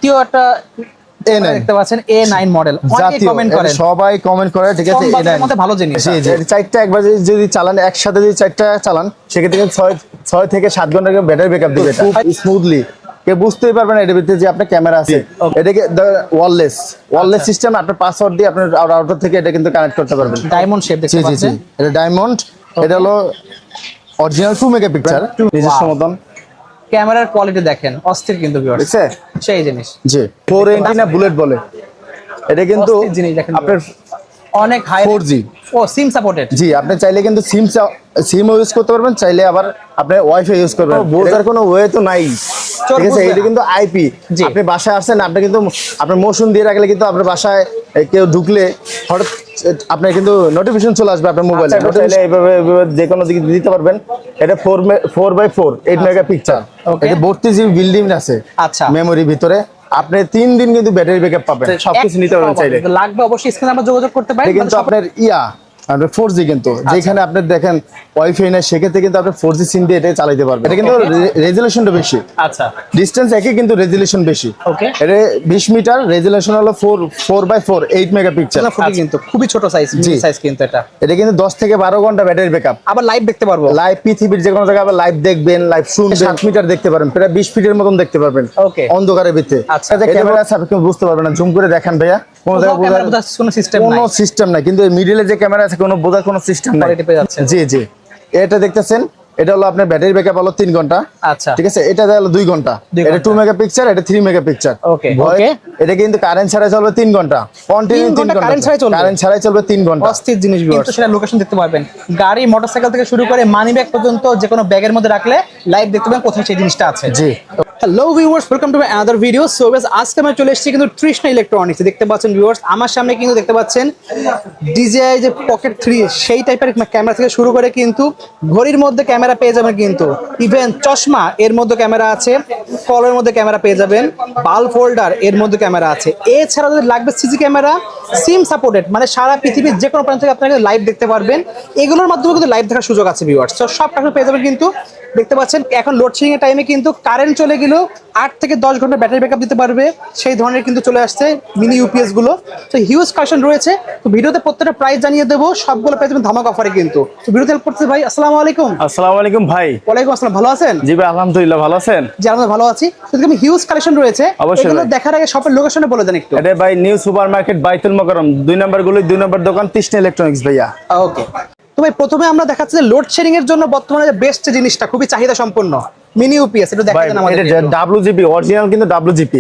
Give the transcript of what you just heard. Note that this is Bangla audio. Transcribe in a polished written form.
জাতীয় একটা দেখতে পাচ্ছেন A9 মডেল, অনেকে কমেন্ট করে, সবাই কমেন্ট করে, ঠিক আছে। এর মধ্যে ভালো জিনিস। জি জি, চারটা একবার যদি চালান, একসাথে যদি চারটা চালান, সেক্ষেত্রে 6 থেকে 7 ঘন্টা ব্যাটারি ব্যাকআপ দিবে খুব স্মুথলি। কেউ বুঝতেই পারবে না এর ভিতরে যে আপনার ক্যামেরা আছে। এটাকে ওয়্যারলেস সিস্টেম, আপনার পাসওয়ার্ড দিয়ে আপনার রাউটার থেকে এটা কিন্তু কানেক্ট করতে পারবেন। ডায়মন্ড শেপ দেখতে পাচ্ছেন, এটা ডায়মন্ড। এটা হলো অরিজিনাল 2 মেগাপিক্সেল নিজস্ব মতন। ক্যামেরার কোয়ালিটি দেখেন, অস্থির কিন্তু ভিউয়ার্স, দেখছে সেই জিনিস। জি, 4 এন্টিনা বুলেট বলে এটা কিন্তু জিনিস দেখেন আপনার অনেক হাই 4G। ও সিম সাপোর্টেড। জি, আপনি চাইলে কিন্তু সিম ইউজ করতে পারবেন, চাইলে আবার আপনি ওয়াইফাই ইউজ করবেন। বোঝার কোনো ওয়ে তো নাই, ঠিক আছে। এটা কিন্তু আইপি। আপনি বাসায় আসছেন, আপনি কিন্তু আপনার মোশন দিয়ে রাখলে কিন্তু আপনার বাসায় কেউ ঢুকলে হঠাৎ আপনার কিন্তু নোটিফিকেশন চলে আসবে আপনার মোবাইলে। চাইলে এইভাবে যে কোনো দিকে দিতে পারবেন। এটা 4x4 8 মেগাপিক্সেল। এটা 32 জিবি বিল্ডিং আছে আচ্ছা মেমোরি ভিতরে। আপনি 3 দিন কিন্তু ব্যাটারি ব্যাকআপ পাবেন, সবকিছু নিতে পারবেন চাইলে। লাগবে অবশ্যই স্ক্রিনে আমরা যোগাযোগ করতে পারি। কিন্তু আপনার আপনার 4G কিন্তু যেখানে আপনি দেখেন ওয়াইফাই নাই, সেক্ষেত্রে কিন্তু আপনি 4G সিম দিয়ে এটা চালাতে পারবেন। এটা কিন্তু রেজুলেশনটা বেশি। আচ্ছা, ডিসটেন্স একই কিন্তু রেজুলেশন বেশি। ওকে, এটা 20 মিটার, রেজুলেশন হলো 4x4 8 মেগাপিক্সেল। কিন্তু খুবই ছোট সাইজ, সাইজ কিন্তু এটা কিন্তু 10 থেকে 12 ঘন্টা ব্যাটারি ব্যাকআপ। আবার লাইভ দেখতে পারবো, লাইভ পৃথিবীর যে কোনো জায়গায় আবার লাইভ দেখবেন, লাইভ শুনবেন। 7 মিটার দেখতে পারবেন, প্রায় 20 ফিটের মতন দেখতে পারবেন অন্ধকারের ভিতরে। আচ্ছা, যে ক্যামেরা আছে আপনি বুঝতে পারবেন না, জুম করে দেখেন ভাইয়া, কোনো জায়গায় কোনো সিস্টেম নাই। কিন্তু মিডিলে যে ক্যামেরা আছে কোনো বোঝার কোনো সিস্টেম নাই। জি জি, এটা দেখতেছেন, এটা হলো আপনার ব্যাটারি ব্যাকআপ হলো 3 ঘন্টা। আচ্ছা, ঠিক আছে। এটা হলো 2 ঘন্টা। এটা 2 মেগাপিক্সেল, এটা 3 মেগাপিক্সেল। ওকে, এটা কিন্তু কারেন্ট ছাড়াই চলবে 3 ঘন্টা, কন্টিনিউ 3 ঘন্টা কারেন্ট ছাড়াই চলবে 3 ঘন্টা। অস্থির জিনিস কিন্তু সেটা লোকেশন দেখতে পারবেন। গাড়ি, মোটরসাইকেল থেকে শুরু করে মানি ব্যাগ পর্যন্ত যে কোনো ব্যাগের মধ্যে রাখলে লাইভ দেখতে পাবেন কোথায় সেই জিনিসটা আছে। জি, hello viewers, welcome to my another video. So guys, আজকে আমরা চলে এসেছি কিন্তু তৃষ্ণা ইলেকট্রনিক্স। দেখতে পাচ্ছেন ভিউয়ার্স, আমার সামনে কিন্তু দেখতে পাচ্ছেন DJI যে পকেট 3 সেই টাইপের ক্যামেরা থেকে শুরু করে কিন্তু ঘড়ির মধ্যে ক্যামেরা পেয়ে যাবেন, কিন্তু ইভেন চশমা এর মধ্যে ক্যামেরা আছে, কলের মধ্যে ক্যামেরা পেয়ে যাবেন, বাল্ব হোল্ডার এর মধ্যে ক্যামেরা আছে। এছাড়া যদি লাগবে সিসি ক্যামেরা, সিম সাপোর্টেড, মানে সারা পৃথিবীর যে কোনো প্রান্ত থেকে আপনারা লাইভ দেখতে পারবেন। এগুলোর মাধ্যমে কিন্তু লাইভ দেখার সুযোগ আছে ভিউয়ার্স। তো সব টাকা পেয়ে যাবেন। কিন্তু দেখতে পাচ্ছেন এখন লোডশেডিং এর টাইমে কিন্তু কারেন্ট চলে গেলেও 8 থেকে 10 ঘন্টা ব্যাটারি ব্যাকআপ দিতে পারবে, সেই ধরনের কিন্তু চলে আসছে মিনি ইউপিএস গুলো। তো হিউজ কালেকশন রয়েছে। তো ভিডিওতে প্রত্যেকটা প্রাইস জানিয়ে দেবো, সবগুলো পেয়ে যাবেন ধামাকা অফারে কিন্তু। তো ভিডিওতে হেল্প করতে ভাই, আসসালামু আলাইকুম। আসসালামু আলাইকুম ভাই। ওয়ালাইকুম আসসালাম, ভালো আছেন? জি ভাই, আলহামদুলিল্লাহ, ভালো আছেন? জি আমরা ভালো আছি। তো তুমি হিউজ কালেকশন রয়েছে, এগুলো দেখার আগে শপের লোকেশনে বলে দেন একটু। এটা ভাই নিউ সুপার মার্কেট বাইতুল মোকাররম 2 নম্বর গলি 2 নম্বর দোকান তৃষ্ণা ইলেকট্রনিক্স ভাইয়া। ওকে, তো ভাই প্রথমে আমরা দেখাচ্ছি যে লোডশেডিং এর জন্য বর্তমানে যে বেস্ট জিনিসটা, খুবই চাহিদা সম্পন্ন মিনি ইউপিএস, এটা দেখাচ্ছেন আমাদের। এটা WGP অরিজিনাল, কিন্তু WGP